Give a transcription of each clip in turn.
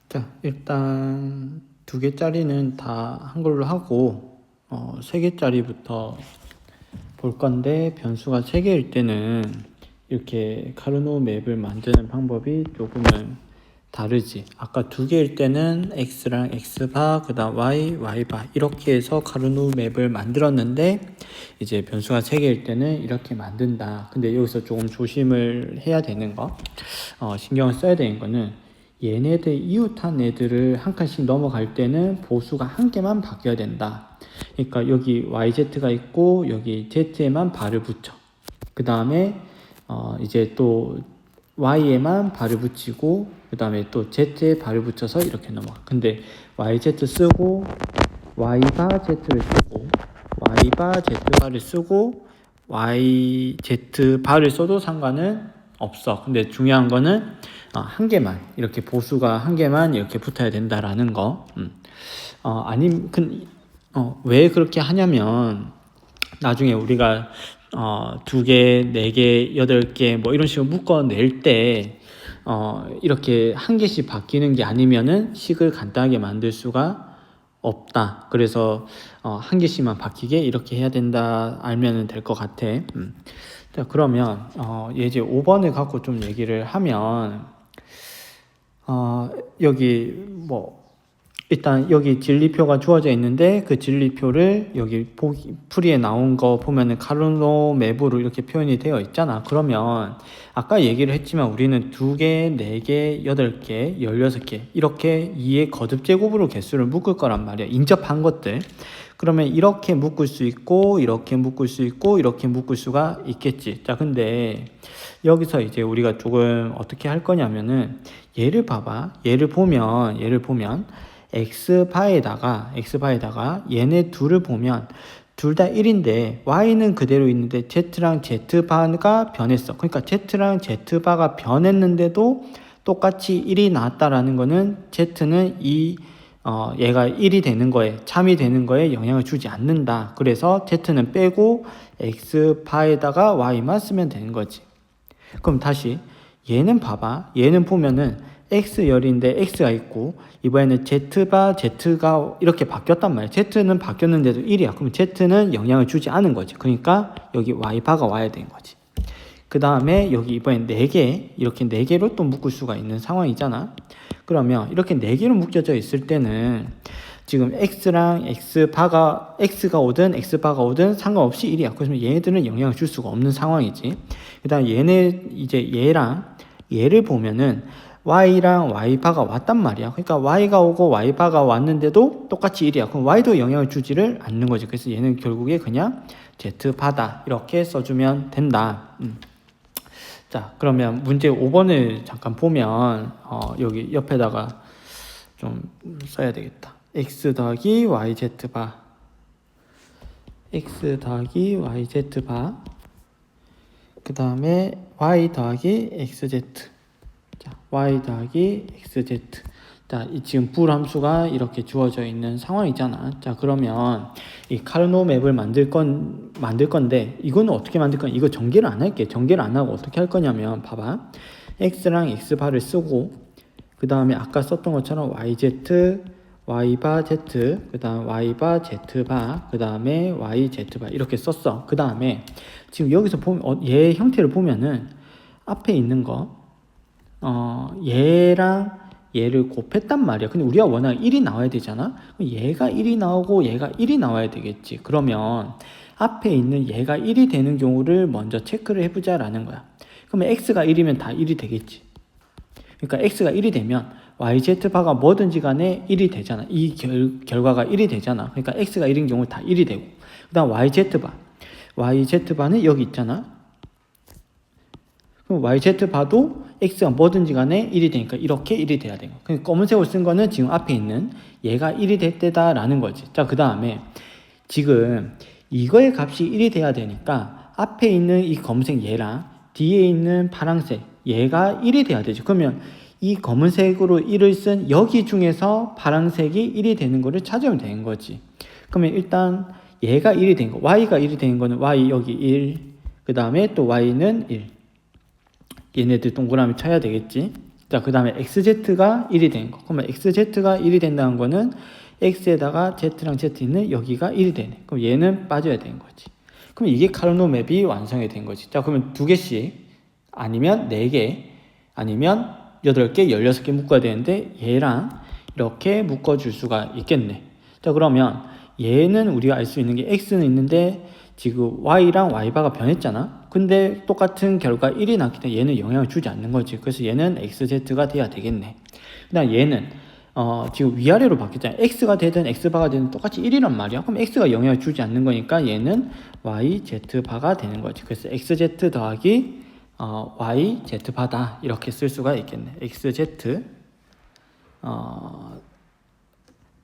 자, 일단 2개짜리는 다 한걸로 하고 3개짜리부터 볼 건데, 변수가 3개일 때는 이렇게 카르노 맵을 만드는 방법이 조금은 다르지. 아까 2개일 때는 x랑 x바, 그 다음 y바 이렇게 해서 카르노 맵을 만들었는데, 이제 변수가 3개일 때는 이렇게 만든다. 근데 여기서 조금 조심을 해야 되는 거, 신경을 써야 되는 거는, 얘네들 이웃한 애들을 한 칸씩 넘어갈 때는 보수가 한 개만 바뀌어야 된다. 그러니까 여기 yz가 있고 여기 z에만 발을 붙여. 그 다음에 이제 또 y에만 발을 붙이고, 그 다음에 또 z에 발을 붙여서 이렇게 넘어가. 근데 yz 쓰고 y바 z를 쓰고 y바 z바를 쓰고 yz 바를 써도 상관은 없어. 근데 중요한 거는 한 개만, 이렇게 보수가 한 개만 이렇게 붙어야 된다라는 거. 왜 그렇게 하냐면, 나중에 우리가 2개, 4개, 8개 뭐 이런 식으로 묶어낼 때 이렇게 한 개씩 바뀌는 게 아니면은 식을 간단하게 만들 수가 없다. 그래서 한 개씩만 바뀌게 이렇게 해야 된다 알면은 될 것 같아. 자, 그러면 이제 5번을 갖고 좀 얘기를 하면, 여기 일단 여기 진리표가 주어져 있는데, 그 진리표를 여기 풀이에 나온 거 보면은 카르노 맵으로 이렇게 표현이 되어 있잖아. 그러면 아까 얘기를 했지만 우리는 2개, 4개, 8개, 16개 이렇게 2의 거듭 제곱으로 개수를 묶을 거란 말이야. 인접한 것들. 그러면 이렇게 묶을 수 있고, 이렇게 묶을 수 있고, 이렇게 묶을 수가 있겠지. 자, 근데 여기서 이제 우리가 조금 어떻게 할 거냐면은, 얘를 봐봐. 얘를 보면 x바에다가 얘네 둘을 보면 둘 다 1인데 y는 그대로 있는데 z랑 z바가 변했어. 그러니까 z랑 z바가 변했는데도 똑같이 1이 나왔다라는 거는 z는 얘가 1이 되는 거에, 참이 되는 거에 영향을 주지 않는다. 그래서 z는 빼고 x바에다가 y만 쓰면 되는 거지. 그럼 다시 얘는 봐봐. 얘는 보면은 x열인데 x가 있고, 이번에는 z바 z가 이렇게 바뀌었단 말이야. z는 바뀌었는데도 1이야. 그럼 z는 영향을 주지 않은 거지. 그러니까 여기 y바가 와야 되는 거지. 그 다음에 여기 이번엔 4개, 이렇게 4개로 또 묶을 수가 있는 상황이잖아. 그러면 이렇게 4개로 묶여져 있을 때는 지금 x랑 x가 오든 x바가 오든 상관없이 1이야. 그래서 얘네들은 영향을 줄 수가 없는 상황이지. 그 다음 얘를 보면은 y랑 y바가 왔단 말이야. 그러니까 y가 오고 y바가 왔는데도 똑같이 1이야. 그럼 y도 영향을 주지를 않는 거지. 그래서 얘는 결국에 그냥 z바다 이렇게 써주면 된다. 자, 그러면 문제 5번을 잠깐 보면 여기 옆에다가 좀 써야 되겠다. x 더하기 yz바, x 더하기 yz바, 그 다음에 y 더하기 xz, 자, y 더하기 xz. 자, 지금 불함수가 이렇게 주어져 있는 상황이잖아. 자, 그러면 이 카르노 맵을 만들 건데, 이거는 어떻게 만들 거냐? 이거 전개를 안 할게. 전개를 안 하고 어떻게 할 거냐면, 봐봐. x랑 x바를 쓰고, 그 다음에 아까 썼던 것처럼 yz, y바 z, 그 다음 y바 z바, 그 다음에 yz바 이렇게 썼어. 그 다음에 지금 여기서 보면 얘 형태를 보면은 앞에 있는 거 얘랑 얘를 곱했단 말이야. 근데 우리가 워낙 1이 나와야 되잖아. 얘가 1이 나오고 얘가 1이 나와야 되겠지. 그러면 앞에 있는 얘가 1이 되는 경우를 먼저 체크를 해보자 라는 거야. 그러면 x가 1이면 다 1이 되겠지. 그러니까 x가 1이 되면 yz바가 뭐든지 간에 1이 되잖아. 이 결과가 1이 되잖아. 그러니까 x가 1인 경우 다 1이 되고, 그 다음 yz바는 여기 있잖아. 그럼 yz바도 x가 뭐든지 간에 1이 되니까 이렇게 1이 돼야 되고, 검은색으로 쓴 거는 지금 앞에 있는 얘가 1이 될 때다 라는 거지. 자, 그 다음에 지금 이거의 값이 1이 돼야 되니까 앞에 있는 이 검은색 얘랑 뒤에 있는 파란색 얘가 1이 돼야 되죠. 그러면 이 검은색으로 1을 쓴 여기 중에서 파란색이 1이 되는 거를 찾으면 되는 거지. 그러면 일단 얘가 1이 된 거, y가 1이 되는 거는 y 여기 1, 그 다음에 또 y는 1. 얘네들 동그라미 쳐야 되겠지. 자, 그 다음에 xz가 1이 되는 거. 그러면 xz가 1이 된다는 거는 x에다가 z랑 z 있는 여기가 1이 되네. 그럼 얘는 빠져야 되는 거지. 그럼 이게 카르노 맵이 완성이 된 거지. 자, 그러면 2개씩 아니면 4개 아니면 8개, 16개 묶어야 되는데 얘랑 이렇게 묶어줄 수가 있겠네. 자, 그러면 얘는 우리가 알 수 있는 게 x는 있는데 지금 y랑 y바가 변했잖아. 근데 똑같은 결과 1이 났기 때문에 얘는 영향을 주지 않는 거지. 그래서 얘는 xz가 돼야 되겠네. 그다음 얘는 지금 위아래로 바뀌었잖아. x가 되든 x바가 되든 똑같이 1이란 말이야. 그럼 x가 영향을 주지 않는 거니까 얘는 yz바가 되는 거지. 그래서 xz 더하기 yz바다 이렇게 쓸 수가 있겠네. xz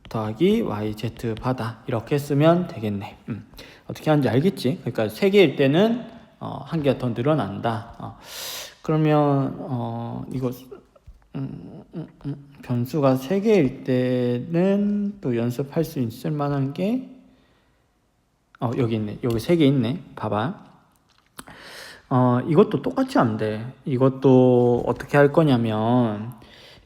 더하기 yz바다 이렇게 쓰면 되겠네. 어떻게 하는지 알겠지? 그러니까 3개일 때는 한 개가 더 늘어난다. 그러면 이거 변수가 3개일 때는 또 연습할 수 있을 만한 게 여기 있네. 여기 3개 있네. 봐봐. 이것도 똑같이 하면 돼. 이것도 어떻게 할 거냐면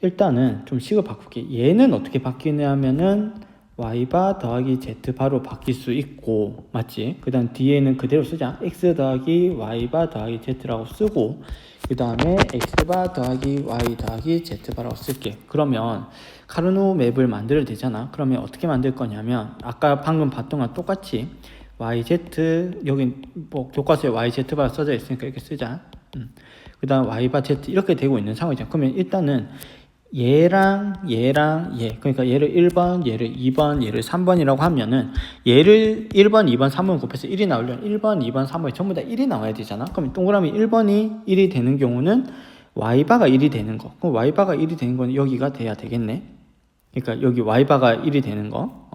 일단은 좀 식을 바꿀게. 얘는 어떻게 바뀌냐면은 y바 더하기 z바로 바뀔 수 있고, 맞지? 그 다음 뒤에는 그대로 쓰자. x 더하기 y바 더하기 z라고 쓰고, 그 다음에 x바 더하기 y 더하기 z바라고 쓸게. 그러면 카르노 맵을 만들어야 되잖아. 그러면 어떻게 만들 거냐면 아까 방금 봤던 거랑 똑같이 yz, 여기 뭐 교과서에 yz바 써져 있으니까 이렇게 쓰자. 그 다음 y바 z 이렇게 되고 있는 상황이잖아. 그러면 일단은 얘랑 얘, 그러니까 얘를 1번, 얘를 2번, 얘를 3번이라고 하면은 얘를 1번, 2번, 3번 곱해서 1이 나오려면 1번, 2번, 3번이 전부 다 1이 나와야 되잖아. 그럼 동그라미 1번이 1이 되는 경우는 y바가 1이 되는 거. 그럼 y바가 1이 되는 건 여기가 돼야 되겠네. 그러니까 여기 y바가 1이 되는 거.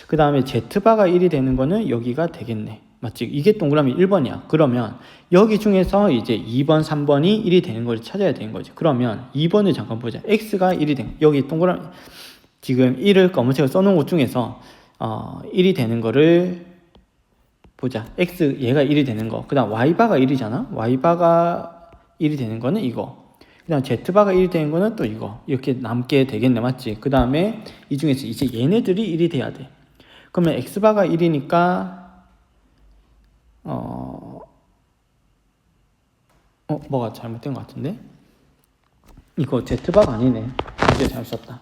그 다음에 z바가 1이 되는 거는 여기가 되겠네. 맞지? 이게 동그라미 1번이야. 그러면 여기 중에서 이제 2번, 3번이 1이 되는 걸 찾아야 되는 거지. 그러면 2번을 잠깐 보자. x가 1이 된 거. 여기 동그라미 지금 1을 검은색으로 써놓은 것 중에서 1이 되는 거를 보자. x 얘가 1이 되는 거. 그 다음 y바가 1이잖아. y바가 1이 되는 거는 이거. 그 다음 z바가 1이 되는 거는 또 이거. 이렇게 남게 되겠네. 맞지? 그 다음에 이 중에서 이제 얘네들이 1이 돼야 돼. 그러면 x바가 1이니까 뭐가 잘못된 것 같은데? 이거 z바가 아니네. 이제 잘못 썼다.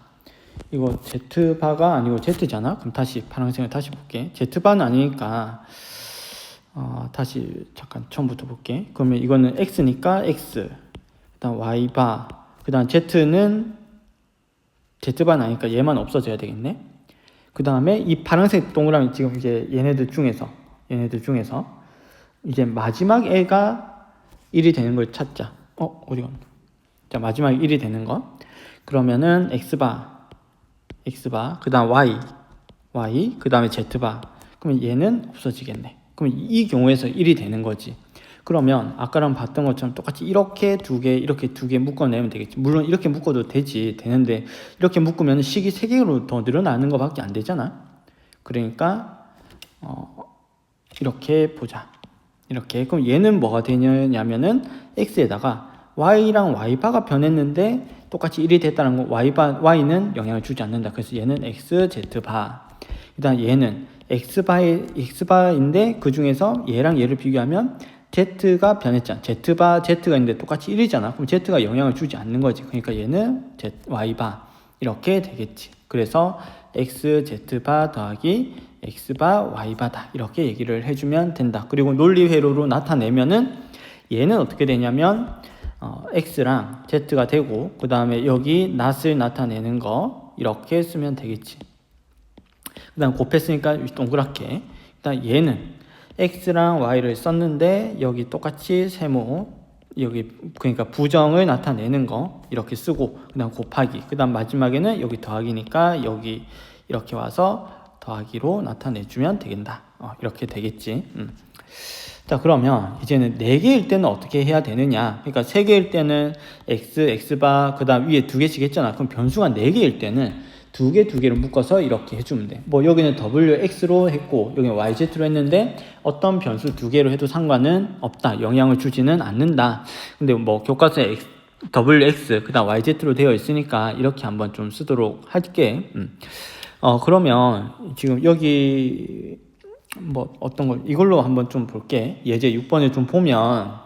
이거 z바가 아니고 z잖아? 그럼 다시 파란색을 다시 볼게. z바는 아니니까 다시 잠깐 처음부터 볼게. 그러면 이거는 x니까 x, 그 다음 y바, 그 다음 z는 z바는 아니니까 얘만 없어져야 되겠네. 그 다음에 이 파란색 동그라미 지금 이제 얘네들 중에서 이제 마지막 애가 1이 되는 걸 찾자. 어디 갔나? 자, 마지막 1이 되는 거. 그러면은 x바, 그 다음 y, 그 다음에 z바. 그러면 얘는 없어지겠네. 그럼 이 경우에서 1이 되는 거지. 그러면 아까랑 봤던 것처럼 똑같이 이렇게 두 개 묶어내면 되겠지. 물론 이렇게 묶어도 되는데 이렇게 묶으면 식이 3개로 더 늘어나는 것밖에 안 되잖아. 그러니까 이렇게 보자. 이렇게. 그럼 얘는 뭐가 되냐면은 x에다가 y랑 y바가 변했는데 똑같이 1이 됐다는 거. y는 영향을 주지 않는다. 그래서 얘는 xz바. 일단 얘는 x바인데 그 중에서 얘랑 얘를 비교하면 z가 변했잖아. z가 있는데 똑같이 1이잖아. 그럼 z가 영향을 주지 않는 거지. 그러니까 얘는 y바 이렇게 되겠지. 그래서 xz바 더하기 x바 y바다 이렇게 얘기를 해주면 된다. 그리고 논리회로로 나타내면은 얘는 어떻게 되냐면 x랑 z가 되고 그 다음에 여기 not을 나타내는 거 이렇게 쓰면 되겠지. 그 다음 곱했으니까 동그랗게. 일단 얘는 x랑 y를 썼는데 여기 똑같이 세모 여기 그러니까 부정을 나타내는 거 이렇게 쓰고 그 다음 곱하기 그 다음 마지막에는 여기 더하기니까 여기 이렇게 와서 더하기로 나타내주면 되겠다. 이렇게 되겠지. 자, 그러면 이제는 4개일 때는 어떻게 해야 되느냐. 그러니까 3개일 때는 x, x바 그 다음 위에 2개씩 했잖아. 그럼 변수가 4개일 때는 2개를 묶어서 이렇게 해주면 돼. 뭐 여기는 wx로 했고 여기는 yz로 했는데 어떤 변수 2개로 해도 상관은 없다. 영향을 주지는 않는다. 근데 뭐 교과서에 wx 그다음 yz로 되어 있으니까 이렇게 한번 좀 쓰도록 할게. 그러면 지금 여기 뭐 어떤 걸 이걸로 한번 좀 볼게. 예제 6번에 좀 보면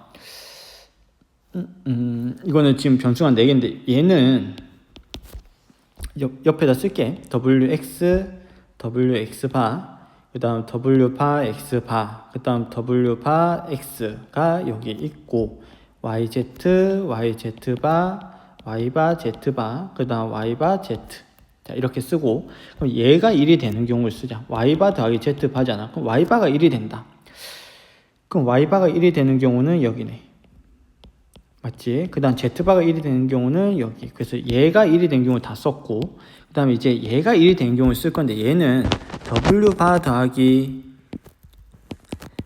이거는 지금 변수가 4개인데 얘는 옆에다 쓸게. wx 바 그 다음 w 바 x 바 그 다음 w 바 x가 여기 있고 yz 바 y 바 z 바 그 다음 y 바 z. 자, 이렇게 쓰고 그럼 얘가 1이 되는 경우를 쓰자. y 바 더하기 z 바잖아. 그럼 y 바가 1이 된다. 그럼 y 바가 1이 되는 경우는 여기네. 맞지? 그 다음 z바가 1이 되는 경우는 여기. 그래서 얘가 1이 된 경우 다 썼고 그 다음에 이제 얘가 1이 된 경우를 쓸 건데 얘는 w바 더하기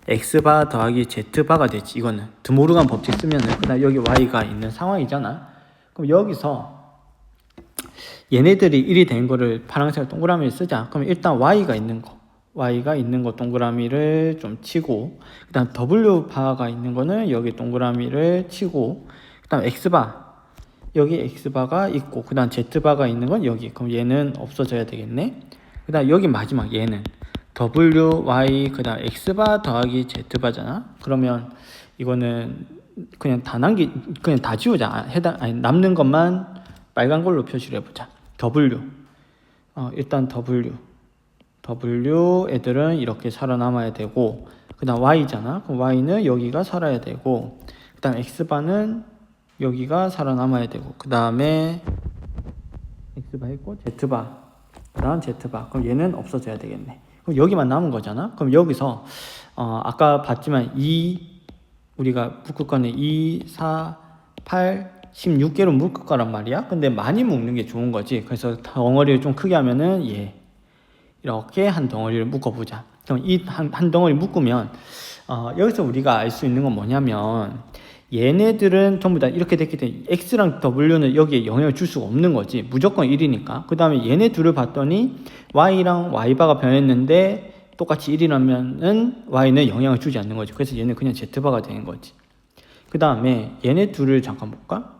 x바 더하기 z바가 되지. 이거는 드모르간 법칙 쓰면은 그 다음 여기 y가 있는 상황이잖아. 그럼 여기서 얘네들이 1이 된 거를 파란색 동그라미를 쓰자. 그럼 일단 y가 있는 거 동그라미를 좀 치고 그 다음 w바가 있는 거는 여기 동그라미를 치고 그 다음 x바 여기 x바가 있고 그 다음 z바가 있는 건 여기. 그럼 얘는 없어져야 되겠네. 그 다음 여기 마지막 얘는 wy 그 다음 x바 더하기 z바잖아. 그러면 이거는 그냥 그냥 다 지우자. 남는 것만 빨간 걸로 표시를 해보자. 일단 w 애들은 이렇게 살아남아야 되고 그 다음 y잖아. 그럼 y는 여기가 살아야 되고 그 다음 x바는 여기가 살아남아야 되고 그 다음에 x바 있고 z바 그 다음 z바. 그럼 얘는 없어져야 되겠네. 그럼 여기만 남은 거잖아. 그럼 여기서 아까 봤지만 우리가 묶을 거는 2, 4, 8, 16개로 묶을 거란 말이야. 근데 많이 묶는 게 좋은 거지. 그래서 덩어리를 좀 크게 하면은 이렇게 한 덩어리를 묶어보자. 그럼 이 한 덩어리 묶으면 여기서 우리가 알 수 있는 건 뭐냐면 얘네들은 전부 다 이렇게 됐기 때문에 x랑 w는 여기에 영향을 줄 수가 없는 거지. 무조건 1이니까. 그 다음에 얘네 둘을 봤더니 y랑 y바가 변했는데 똑같이 1이라면은 y는 영향을 주지 않는 거지. 그래서 얘는 그냥 z바가 되는 거지. 그 다음에 얘네 둘을 잠깐 볼까?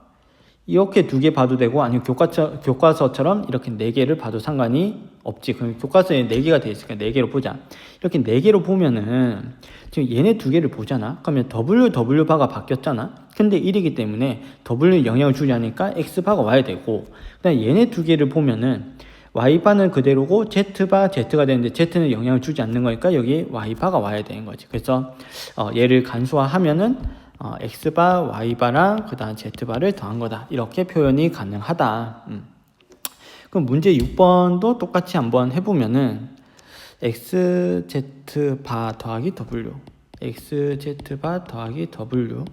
이렇게 2개 봐도 되고 아니면 교과서처럼 이렇게 4개를 봐도 상관이 없지. 그럼 교과서에 4개가 되어 있으니까 4개로 보자. 이렇게 4개로 보면은 지금 얘네 2개를 보잖아. 그러면 w바가 바뀌었잖아. 근데 1이기 때문에 w는 영향을 주지 않으니까 x바가 와야 되고 그 다음에 얘네 2개를 보면은 y바는 그대로고 z바 z가 되는데 z는 영향을 주지 않는 거니까 여기 y바가 와야 되는 거지. 그래서 얘를 간소화하면은 x바, y바랑 그 다음 z바를 더한 거다. 이렇게 표현이 가능하다. 그럼 문제 6번도 똑같이 한번 해보면은 xz바 더하기 w xz바 더하기 w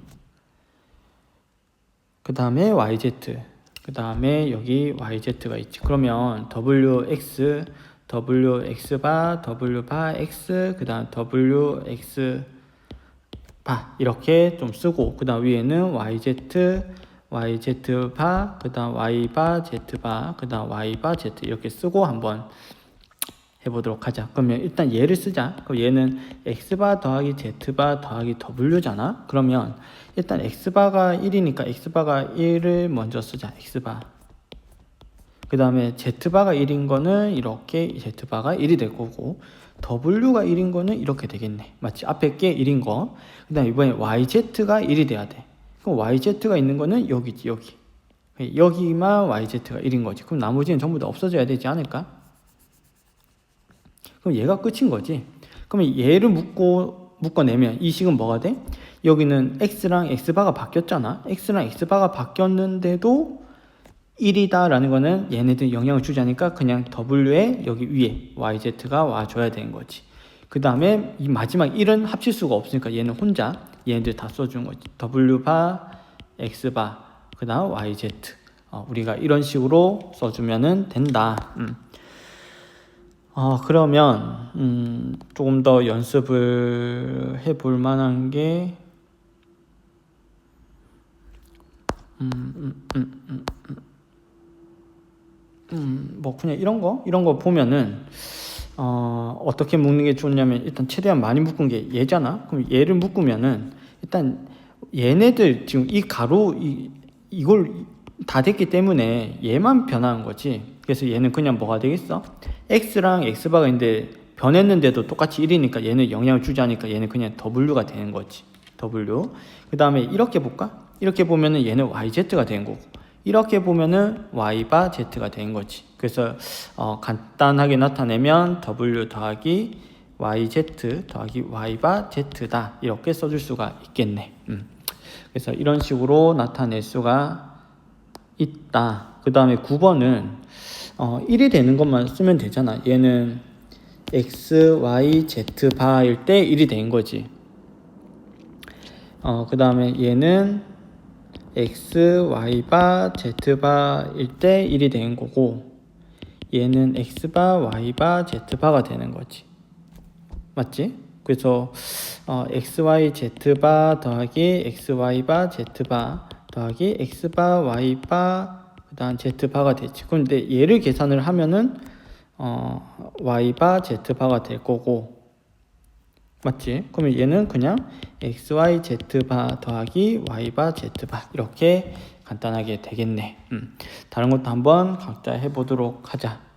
그 다음에 yz 그 다음에 여기 yz가 있지. 그러면 wx wx바 w바 x 그 다음 wx 이렇게 좀 쓰고 그 다음 위에는 yz바 그 다음 y바 z바 그 다음 y바 z 이렇게 쓰고 한번 해보도록 하자. 그러면 일단 얘를 쓰자. 그럼 얘는 x바 더하기 z바 더하기 w잖아. 그러면 일단 x바가 1이니까 x바가 1을 먼저 쓰자. x바 그 다음에 z바가 1인 거는 이렇게 z바가 1이 될 거고 w가 1인 거는 이렇게 되겠네. 맞지? 앞에 게 1인 거. 그 다음에 이번에 yz가 1이 돼야 돼. 그럼 yz가 있는 거는 여기지, 여기. 여기만 yz가 1인 거지. 그럼 나머지는 전부 다 없어져야 되지 않을까? 그럼 얘가 끝인 거지. 그러면 얘를 묶어내면 이 식은 뭐가 돼? 여기는 x랑 x바가 바뀌었잖아. x랑 x바가 바뀌었는데도 1이다 라는 거는 얘네들 영향을 주지 않으니까 그냥 w에 여기 위에 yz가 와줘야 되는 거지. 그 다음에 이 마지막 1은 합칠 수가 없으니까 얘는 혼자 얘네들 다 써준 거지. w바 x바 그 다음 yz 우리가 이런 식으로 써주면 된다. 그러면 조금 더 연습을 해볼 만한 게 뭐 그냥 이런 거 보면은 어떻게 묶는 게 좋냐면 일단 최대한 많이 묶은 게 얘잖아. 그럼 얘를 묶으면은 일단 얘네들 지금 이 가로 이걸 다 됐기 때문에 얘만 변하는 거지. 그래서 얘는 그냥 뭐가 되겠어? x랑 x바가 있는데 변했는데도 똑같이 1이니까 얘는 영향을 주지 않으니까 얘는 그냥 w가 되는 거지. w. 그 다음에 이렇게 볼까? 이렇게 보면은 얘는 yz가 되는 거고, 이렇게 보면은 y바 z가 되는 거지. 그래서 간단하게 나타내면 w 더하기 yz 더하기 y바 z다, 이렇게 써줄 수가 있겠네. 그래서 이런 식으로 나타낼 수가 있다. 그 다음에 9번은 1이 되는 것만 쓰면 되잖아. 얘는 x, y, z 바일 때 1이 된 거지. 그 다음에 얘는 x, y 바, z 바일 때 1이 된 거고, 얘는 x 바, y 바, z 바가 되는 거지. 맞지? 그래서 x, y, z 바 더하기 x, y 바, z 바 더하기 x 바, y 바, 그 다음 z 바가 되지. 그런데 얘를 계산을 하면은 y 바, z 바가 될 거고, 맞지? 그러면 얘는 그냥 x, y, z 바 더하기 y 바, z 바, 이렇게 간단하게 되겠네. 다른 것도 한번 각자 해보도록 하자.